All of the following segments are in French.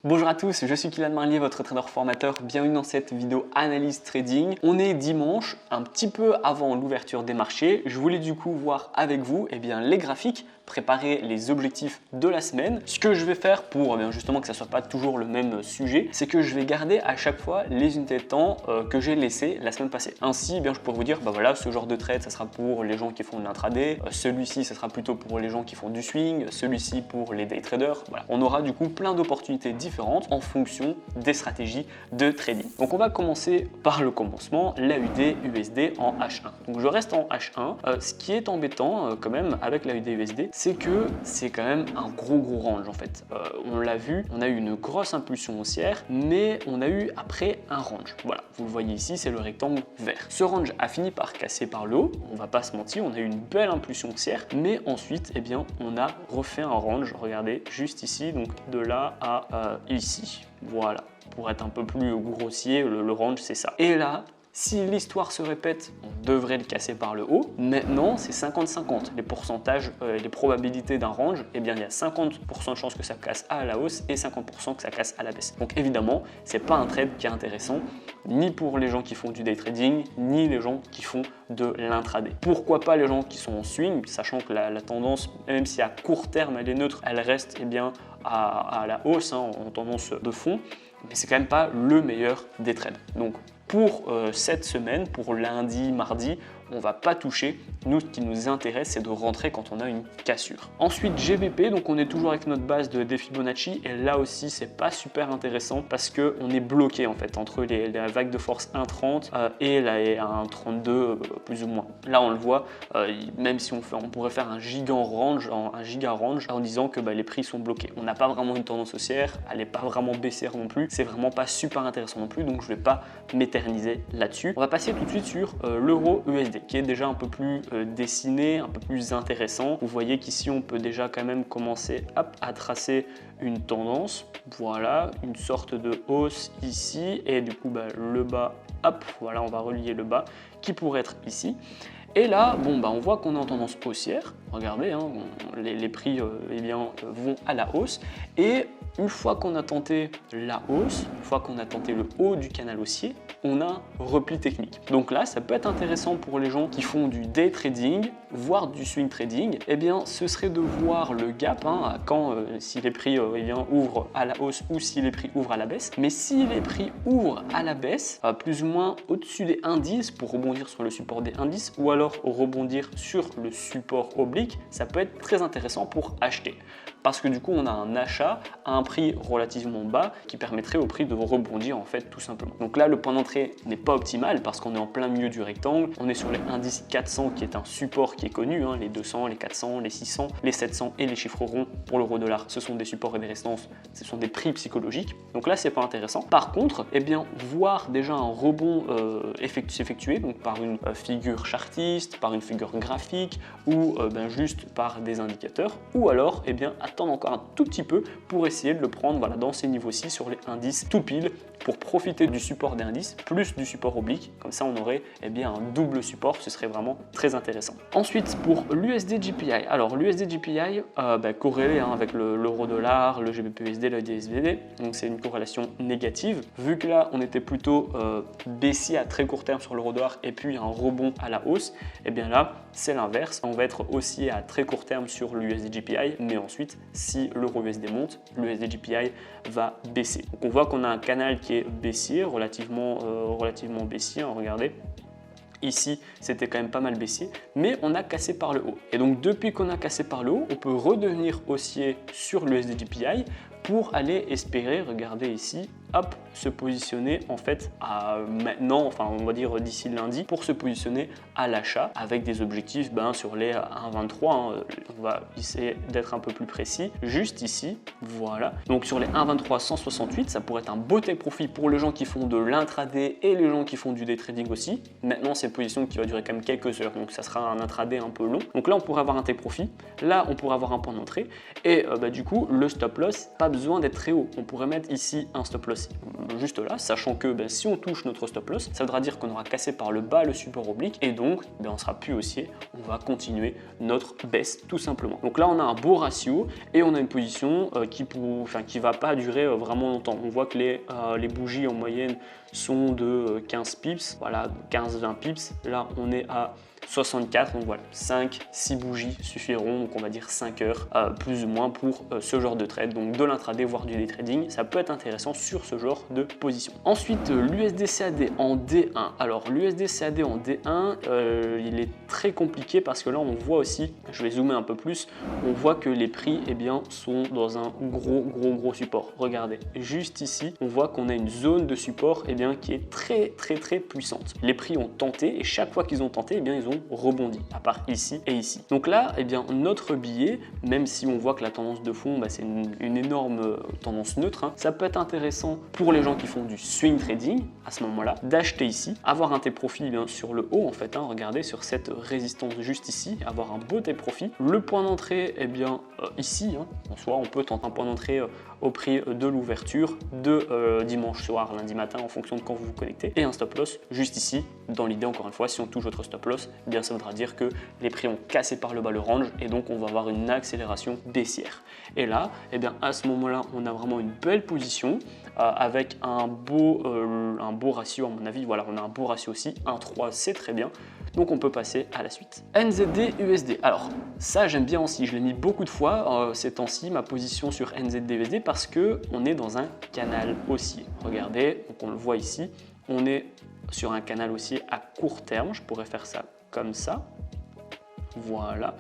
Bonjour à tous, je suis Kylian Marlier, votre trader formateur. Bienvenue dans cette vidéo analyse trading. On est dimanche, un petit peu avant l'ouverture des marchés. Je voulais du coup voir avec vous les graphiques, préparer les objectifs de la semaine. Ce que je vais faire pour justement que ça ne soit pas toujours le même sujet, c'est que je vais garder à chaque fois les unités de temps que j'ai laissées la semaine passée. Ainsi, je pourrais vous dire, voilà, ce genre de trade, ça sera pour les gens qui font de l'intraday. Celui-ci, ça sera plutôt pour les gens qui font du swing. Celui-ci pour les day traders. Voilà. On aura du coup plein d'opportunités différentes en fonction des stratégies de trading. Donc on va commencer par le commencement, l'AUD USD en H1. Donc je reste en H1. Ce qui est embêtant quand même avec l'AUD USD, c'est que c'est quand même un gros range en fait. On l'a vu, on a eu une grosse impulsion haussière, mais on a eu après un range. Voilà, vous le voyez ici, c'est le rectangle vert. Ce range a fini par casser par le haut, on va pas se mentir, on a eu une belle impulsion haussière, mais ensuite, on a refait un range, regardez, juste ici, donc de là à ici. Voilà, pour être un peu plus grossier, le range c'est ça. Et là, si l'histoire se répète, on devrait le casser par le haut. Maintenant, c'est 50-50. Les pourcentages, les probabilités d'un range, il y a 50% de chances que ça casse à la hausse et 50% que ça casse à la baisse. Donc évidemment, c'est pas un trade qui est intéressant, ni pour les gens qui font du day trading, ni les gens qui font de l'intraday. Pourquoi pas les gens qui sont en swing, sachant que la tendance, même si à court terme elle est neutre, elle reste à la hausse en tendance de fond, mais c'est quand même pas le meilleur des trades. Donc pour cette semaine, pour lundi, mardi, on va pas toucher. Nous, ce qui nous intéresse, c'est de rentrer quand on a une cassure. Ensuite, GBP, donc on est toujours avec notre base de Fibonacci, et là aussi, c'est pas super intéressant parce que on est bloqué en fait entre la vague de force 1,30 et la 1,32 plus ou moins. Là, on le voit, même si on pourrait faire un giga range en disant que les prix sont bloqués. On n'a pas vraiment une tendance haussière, elle n'est pas vraiment baissière non plus. C'est vraiment pas super intéressant non plus, donc je vais pas m'éterniser là-dessus. On va passer tout de suite sur l'euro USD, qui est déjà un peu plus dessiné, un peu plus intéressant. Vous voyez qu'ici on peut déjà quand même commencer à tracer une tendance, voilà, une sorte de hausse ici, et du coup le bas, hop, voilà, on va relier le bas qui pourrait être ici. Et là, on voit qu'on est en tendance haussière. Regardez, les prix vont à la hausse. Et une fois qu'on a tenté la hausse, une fois qu'on a tenté le haut du canal haussier, on a un repli technique. Donc là, ça peut être intéressant pour les gens qui font du day trading, voire du swing trading. Ce serait de voir le gap quand si les prix ouvrent à la hausse ou si les prix ouvrent à la baisse. Mais si les prix ouvrent à la baisse, plus ou moins au-dessus des indices pour rebondir sur le support des indices, ou alors rebondir sur le support oblique, ça peut être très intéressant pour acheter. Parce que du coup, on a un achat à un prix relativement bas qui permettrait au prix de rebondir en fait tout simplement. Donc là, le point d'entrée n'est pas optimal parce qu'on est en plein milieu du rectangle. On est sur les indices 400 qui est un support qui est connu, les 200, les 400, les 600, les 700 et les chiffres ronds pour l'euro-dollar. Ce sont des supports et des résistances, ce sont des prix psychologiques. Donc là, c'est pas intéressant. Par contre, voir déjà un rebond s'effectuer, donc par une figure chartiste, par une figure graphique ou juste par des indicateurs, ou alors attendre encore un tout petit peu pour essayer de le prendre dans ces niveaux-ci sur les indices tout pile pour profiter du support d'indice plus du support oblique. Comme ça, on aurait un double support, ce serait vraiment très intéressant. Ensuite, pour l'USD GPI. Alors, l'USD GPI corrélé avec l'euro-dollar, le GBP-USD, le DSVD, donc c'est une corrélation négative. Vu que là, on était plutôt baissier à très court terme sur l'euro-dollar et puis un rebond à la hausse, là, c'est l'inverse. On va être haussier à très court terme sur l'USD GPI, mais ensuite, si l'euro-USD monte, l'USD GPI va baisser. Donc, on voit qu'on a un canal qui est baissier, relativement baissier, regardez. Ici, c'était quand même pas mal baissier, mais on a cassé par le haut. Et donc, depuis qu'on a cassé par le haut, on peut redevenir haussier sur l'USD GPI pour aller espérer, regardez ici, hop, se positionner en fait à maintenant, on va dire d'ici lundi, pour se positionner à l'achat avec des objectifs sur les 1,23. On va essayer d'être un peu plus précis, juste ici, voilà. Donc sur les 1,23 168, ça pourrait être un beau take profit pour les gens qui font de l'intraday et les gens qui font du day trading aussi. Maintenant, c'est une position qui va durer quand même quelques heures, donc ça sera un intraday un peu long. Donc là, on pourrait avoir un take profit, là, on pourrait avoir un point d'entrée et du coup, le stop loss, pas besoin d'être très haut. On pourrait mettre ici un stop loss loss juste là, sachant que si on touche notre stop loss, ça voudra dire qu'on aura cassé par le bas le support oblique et donc on sera plus haussier, on va continuer notre baisse tout simplement. Donc là on a un beau ratio et on a une position qui va pas durer vraiment longtemps. On voit que les bougies en moyenne sont de 15 pips, voilà 15-20 pips. Là on est à 64, donc voilà, 5-6 bougies suffiront, donc on va dire 5 heures plus ou moins pour ce genre de trade, donc de l'intraday voire du day trading, ça peut être intéressant sur ce genre de position. Ensuite l'USD CAD en D1, alors l'USD CAD en D1 il est très compliqué parce que là on voit aussi, je vais zoomer un peu plus, on voit que les prix sont dans un gros support. Regardez, juste ici on voit qu'on a une zone de support qui est très puissante. Les prix ont tenté et chaque fois qu'ils ont tenté ils ont rebondi, à part ici et ici. Donc là, notre billet, même si on voit que la tendance de fond, c'est une énorme tendance neutre, ça peut être intéressant pour les gens qui font du swing trading à ce moment-là, d'acheter ici, avoir un take profit sur le haut en fait, regardez sur cette résistance juste ici, avoir un beau take profit. Le point d'entrée, ici, en soi, on peut tenter un point d'entrée au prix de l'ouverture de dimanche soir, lundi matin, en fonction de quand vous vous connectez, et un stop loss juste ici. Dans l'idée, encore une fois, si on touche votre stop loss, ça voudra dire que les prix ont cassé par le bas le range et donc on va avoir une accélération baissière. Et là, à ce moment-là, on a vraiment une belle position avec un beau ratio à mon avis. Voilà, on a un beau ratio aussi, 1,3, c'est très bien. Donc on peut passer à la suite. NZD USD. Alors ça j'aime bien aussi, je l'ai mis beaucoup de fois ces temps-ci, ma position sur NZD USD, parce que on est dans un canal haussier. Regardez, donc on le voit ici, on est sur un canal haussier à court terme. Je pourrais faire ça comme ça, voilà,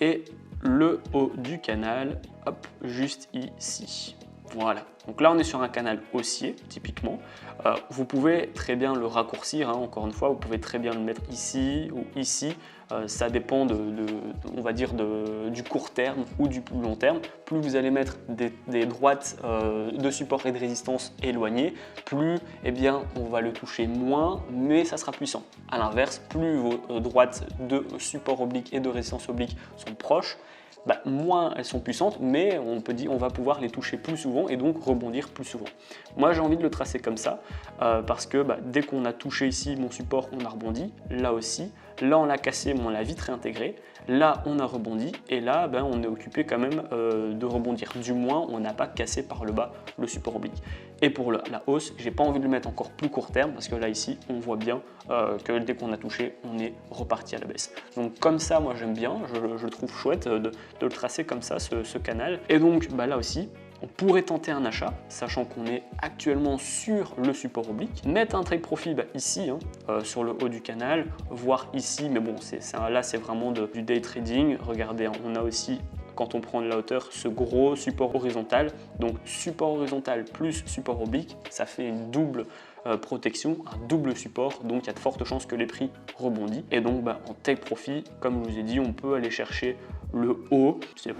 et le haut du canal, hop, juste ici. Voilà, donc là on est sur un canal haussier typiquement. Vous pouvez très bien le raccourcir, encore une fois, vous pouvez très bien le mettre ici ou ici. Ça dépend on va dire du court terme ou du plus long terme. Plus vous allez mettre des droites de support et de résistance éloignées, plus on va le toucher moins, mais ça sera puissant. À l'inverse, plus vos droites de support oblique et de résistance oblique sont proches, moins elles sont puissantes, mais on va pouvoir les toucher plus souvent et donc rebondir plus souvent. Moi j'ai envie de le tracer comme ça parce que dès qu'on a touché ici mon support, on a rebondi, là aussi, là on l'a cassé, mais on l'a vite réintégré, là on a rebondi et là on est occupé quand même de rebondir. Du moins on n'a pas cassé par le bas le support oblique. Et pour la hausse, j'ai pas envie de le mettre encore plus court terme parce que là ici on voit bien que dès qu'on a touché, on est reparti à la baisse. Donc comme ça, moi j'aime bien, je le trouve chouette de le tracer comme ça, ce canal. Et donc là aussi, on pourrait tenter un achat, sachant qu'on est actuellement sur le support oblique, mettre un trade profit ici, sur le haut du canal, voire ici, mais bon, là c'est vraiment du day trading. Regardez, on a aussi, quand on prend de la hauteur, ce gros support horizontal. Donc support horizontal plus support oblique, ça fait une double protection, un double support, donc il y a de fortes chances que les prix rebondissent. Et donc en take profit, comme je vous ai dit, on peut aller chercher le haut. Ce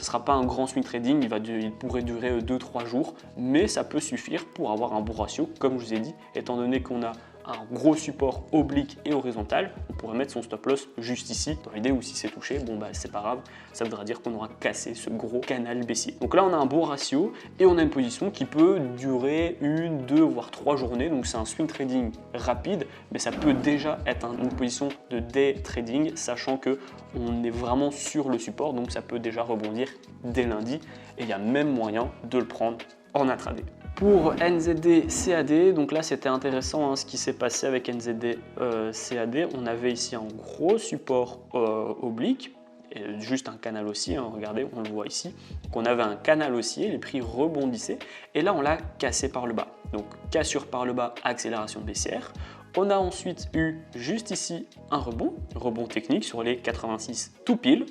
sera pas un grand swing trading, il pourrait durer 2-3 jours, mais ça peut suffire pour avoir un bon ratio, comme je vous ai dit, étant donné qu'on a un gros support oblique et horizontal, on pourrait mettre son stop loss juste ici, dans l'idée où si c'est touché, c'est pas grave, ça voudra dire qu'on aura cassé ce gros canal baissier. Donc là on a un bon ratio et on a une position qui peut durer 1, 2 voire 3 journées, donc c'est un swing trading rapide, mais ça peut déjà être une position de day trading, sachant que on est vraiment sur le support, donc ça peut déjà rebondir dès lundi et il y a même moyen de le prendre en intraday. Pour NZD CAD, donc là c'était intéressant ce qui s'est passé avec NZD CAD. On avait ici un gros support oblique, et juste un canal haussier, regardez, on le voit ici. Donc on avait un canal haussier, les prix rebondissaient, et là on l'a cassé par le bas. Donc cassure par le bas, accélération baissière. On a ensuite eu juste ici un rebond technique sur les 86 tout pile.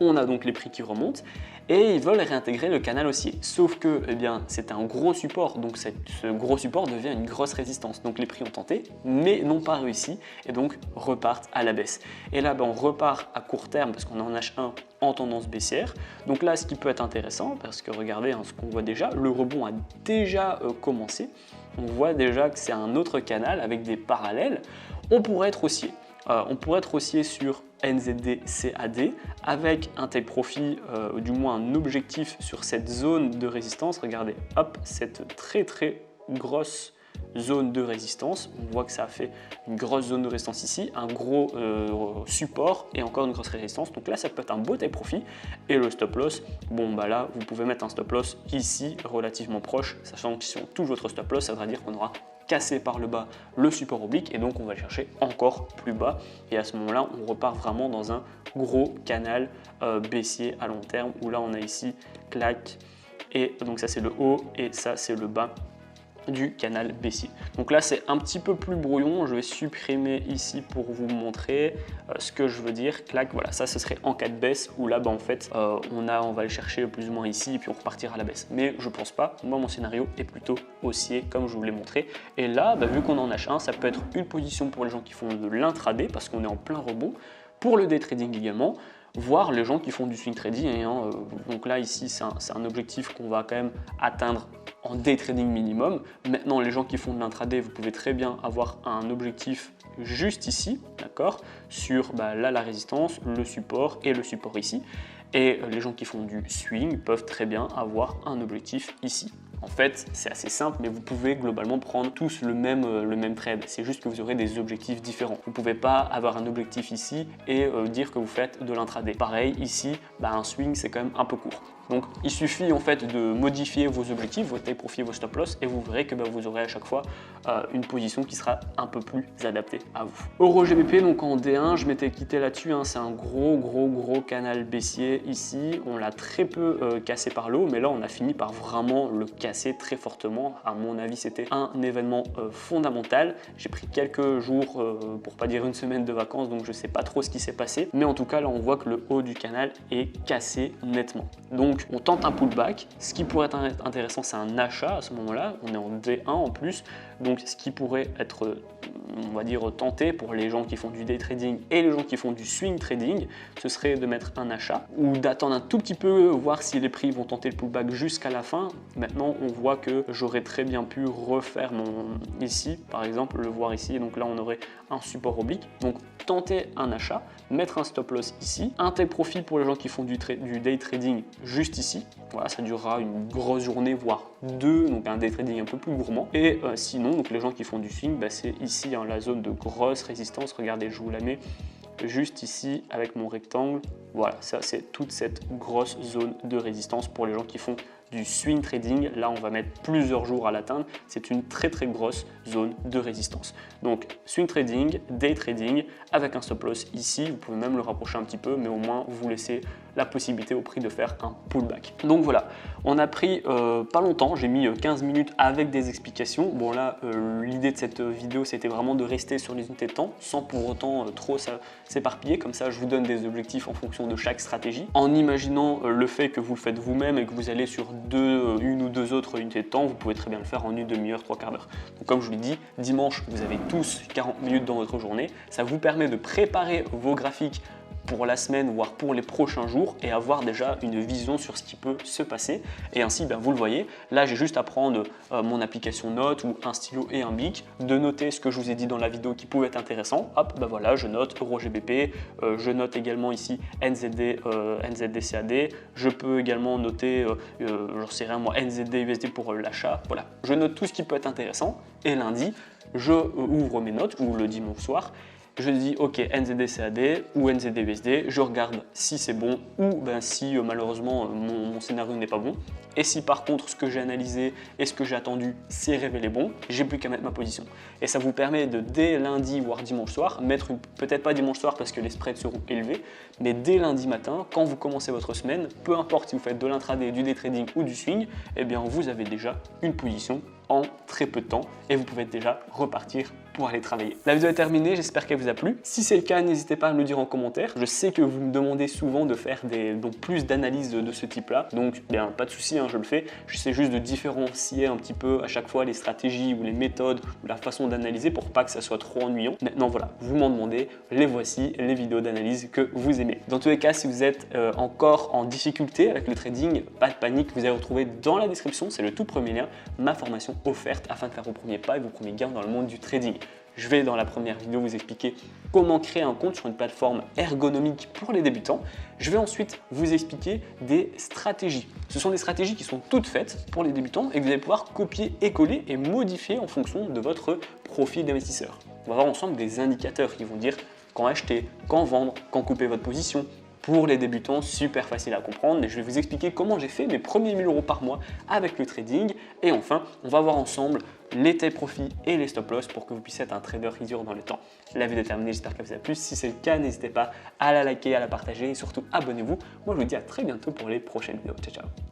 On a donc les prix qui remontent et ils veulent réintégrer le canal haussier. Sauf que c'est un gros support, donc ce gros support devient une grosse résistance. Donc les prix ont tenté, mais n'ont pas réussi et donc repartent à la baisse. Et là, on repart à court terme parce qu'on en a un en tendance baissière. Donc là, ce qui peut être intéressant, parce que regardez ce qu'on voit déjà, le rebond a déjà commencé. On voit déjà que c'est un autre canal avec des parallèles. On pourrait être haussier. On pourrait être haussier sur NZD CAD avec un take profit, du moins un objectif sur cette zone de résistance. Regardez, hop, cette très grosse zone de résistance. On voit que ça a fait une grosse zone de résistance ici, un gros support et encore une grosse résistance. Donc là, ça peut être un beau take profit. Et le stop loss, bon bah là, vous pouvez mettre un stop loss ici relativement proche, sachant que si on touche votre stop loss, ça voudra dire qu'on aura cassé par le bas le support oblique et donc on va le chercher encore plus bas. Et à ce moment-là, on repart vraiment dans un gros canal baissier à long terme où là, on a ici clac et donc ça c'est le haut et ça c'est le bas du canal baissier. Donc là c'est un petit peu plus brouillon, je vais supprimer ici pour vous montrer ce que je veux dire. Clac, voilà, ça ce serait en cas de baisse où là en fait on va le chercher plus ou moins ici et puis on repartira à la baisse. Mais je pense pas, moi mon scénario est plutôt haussier comme je vous l'ai montré. Et là vu qu'on en a un, ça peut être une position pour les gens qui font de l'intraday parce qu'on est en plein rebond, pour le day trading également, voire les gens qui font du swing trading. Donc là ici c'est un objectif qu'on va quand même atteindre en day trading minimum. Maintenant les gens qui font de l'intraday, vous pouvez très bien avoir un objectif juste ici, d'accord, sur là la résistance, le support et le support ici. Et les gens qui font du swing peuvent très bien avoir un objectif ici. En fait, c'est assez simple, mais vous pouvez globalement prendre tous le même trade. C'est juste que vous aurez des objectifs différents. Vous ne pouvez pas avoir un objectif ici et dire que vous faites de l'intraday. Pareil, ici, un swing, c'est quand même un peu court. Donc, il suffit en fait de modifier vos objectifs, vos take profit, vos stop loss, et vous verrez que vous aurez à chaque fois une position qui sera un peu plus adaptée à vous. Euro GBP, donc en D1, je m'étais quitté là-dessus. C'est un gros canal baissier ici. On l'a très peu cassé par le haut, mais là, on a fini par vraiment le casser très fortement. À mon avis, c'était un événement fondamental. J'ai pris quelques jours, pour pas dire une semaine de vacances, donc je sais pas trop ce qui s'est passé. Mais en tout cas, là, on voit que le haut du canal est cassé nettement. Donc, on tente un pullback. Ce qui pourrait être intéressant, c'est un achat à ce moment-là. On est en D1 en plus. Donc, ce qui pourrait être, on va dire, tenté pour les gens qui font du day trading et les gens qui font du swing trading, ce serait de mettre un achat ou d'attendre un tout petit peu, voir si les prix vont tenter le pullback jusqu'à la fin. Maintenant, on voit que j'aurais très bien pu refaire ici, par exemple, le voir ici. Donc là, on aurait un support oblique. Donc, tenter un achat, mettre un stop loss ici, un take profit pour les gens qui font du day trading juste ici. Voilà, ça durera une grosse journée, voire deux, donc un day trading un peu plus gourmand. Et sinon, donc les gens qui font du swing, c'est ici la zone de grosse résistance. Regardez, je vous la mets juste ici avec mon rectangle. Voilà, ça c'est toute cette grosse zone de résistance pour les gens qui font du swing trading. Là, on va mettre plusieurs jours à l'atteindre. C'est une très grosse zone de résistance. Donc, swing trading, day trading, avec un stop loss ici. Vous pouvez même le rapprocher un petit peu, mais au moins, vous laissez la possibilité au prix de faire un pullback. Donc voilà, on a pris pas longtemps. J'ai mis 15 minutes avec des explications. Bon là, l'idée de cette vidéo, c'était vraiment de rester sur les unités de temps, sans pour autant trop s'éparpiller. Comme ça, je vous donne des objectifs en fonction de chaque stratégie, en imaginant le fait que vous le faites vous-même et que vous allez sur une ou deux autres unités de temps. Vous pouvez très bien le faire en une demi-heure, trois quarts d'heure. Donc comme je vous l'ai dit, dimanche, vous avez tous 40 minutes dans votre journée. Ça vous permet de préparer vos graphiques pour la semaine, voire pour les prochains jours, et avoir déjà une vision sur ce qui peut se passer. Et ainsi, vous le voyez, là j'ai juste à prendre mon application Notes ou un stylo et un bic, de noter ce que je vous ai dit dans la vidéo qui pouvait être intéressant. Hop, voilà, je note Euro GBP, je note également ici NZD, NZD-CAD, je peux également noter, j'en sais rien moi, NZD-USD pour l'achat. Voilà, je note tout ce qui peut être intéressant, et lundi, je ouvre mes notes, ou le dimanche soir, je dis ok NZD-CAD ou NZD-USD, je regarde si c'est bon ou si malheureusement mon scénario n'est pas bon. Et si par contre ce que j'ai analysé et ce que j'ai attendu s'est révélé bon, j'ai plus qu'à mettre ma position. Et ça vous permet de dès lundi voire dimanche soir, mettre peut-être pas dimanche soir parce que les spreads seront élevés, mais dès lundi matin, quand vous commencez votre semaine, peu importe si vous faites de l'intraday, du day trading ou du swing, eh bien vous avez déjà une position en très peu de temps et vous pouvez déjà repartir pour aller travailler. La vidéo est terminée, j'espère qu'elle vous a plu. Si c'est le cas, n'hésitez pas à me le dire en commentaire. Je sais que vous me demandez souvent de faire plus d'analyses de ce type-là, donc pas de souci, je le fais. J'essaie juste de différencier un petit peu à chaque fois les stratégies ou les méthodes ou la façon d'analyser pour pas que ça soit trop ennuyant. Maintenant voilà, vous m'en demandez, les voici, les vidéos d'analyse que vous aimez. Dans tous les cas, si vous êtes encore en difficulté avec le trading, pas de panique, vous allez retrouver dans la description, c'est le tout premier lien, ma formation offerte afin de faire vos premiers pas et vos premiers gains dans le monde du trading. Je vais dans la première vidéo vous expliquer comment créer un compte sur une plateforme ergonomique pour les débutants. Je vais ensuite vous expliquer des stratégies. Ce sont des stratégies qui sont toutes faites pour les débutants et que vous allez pouvoir copier et coller et modifier en fonction de votre profil d'investisseur. On va voir ensemble des indicateurs qui vont dire quand acheter, quand vendre, quand couper votre position. Pour les débutants, super facile à comprendre, mais je vais vous expliquer comment j'ai fait mes premiers 1000 € par mois avec le trading. Et enfin, on va voir ensemble les take profits et les stop loss pour que vous puissiez être un trader qui dure dans le temps. La vidéo est terminée, j'espère qu'elle vous a plu. Si c'est le cas, n'hésitez pas à la liker, à la partager et surtout abonnez-vous. Moi, je vous dis à très bientôt pour les prochaines vidéos. Ciao, ciao.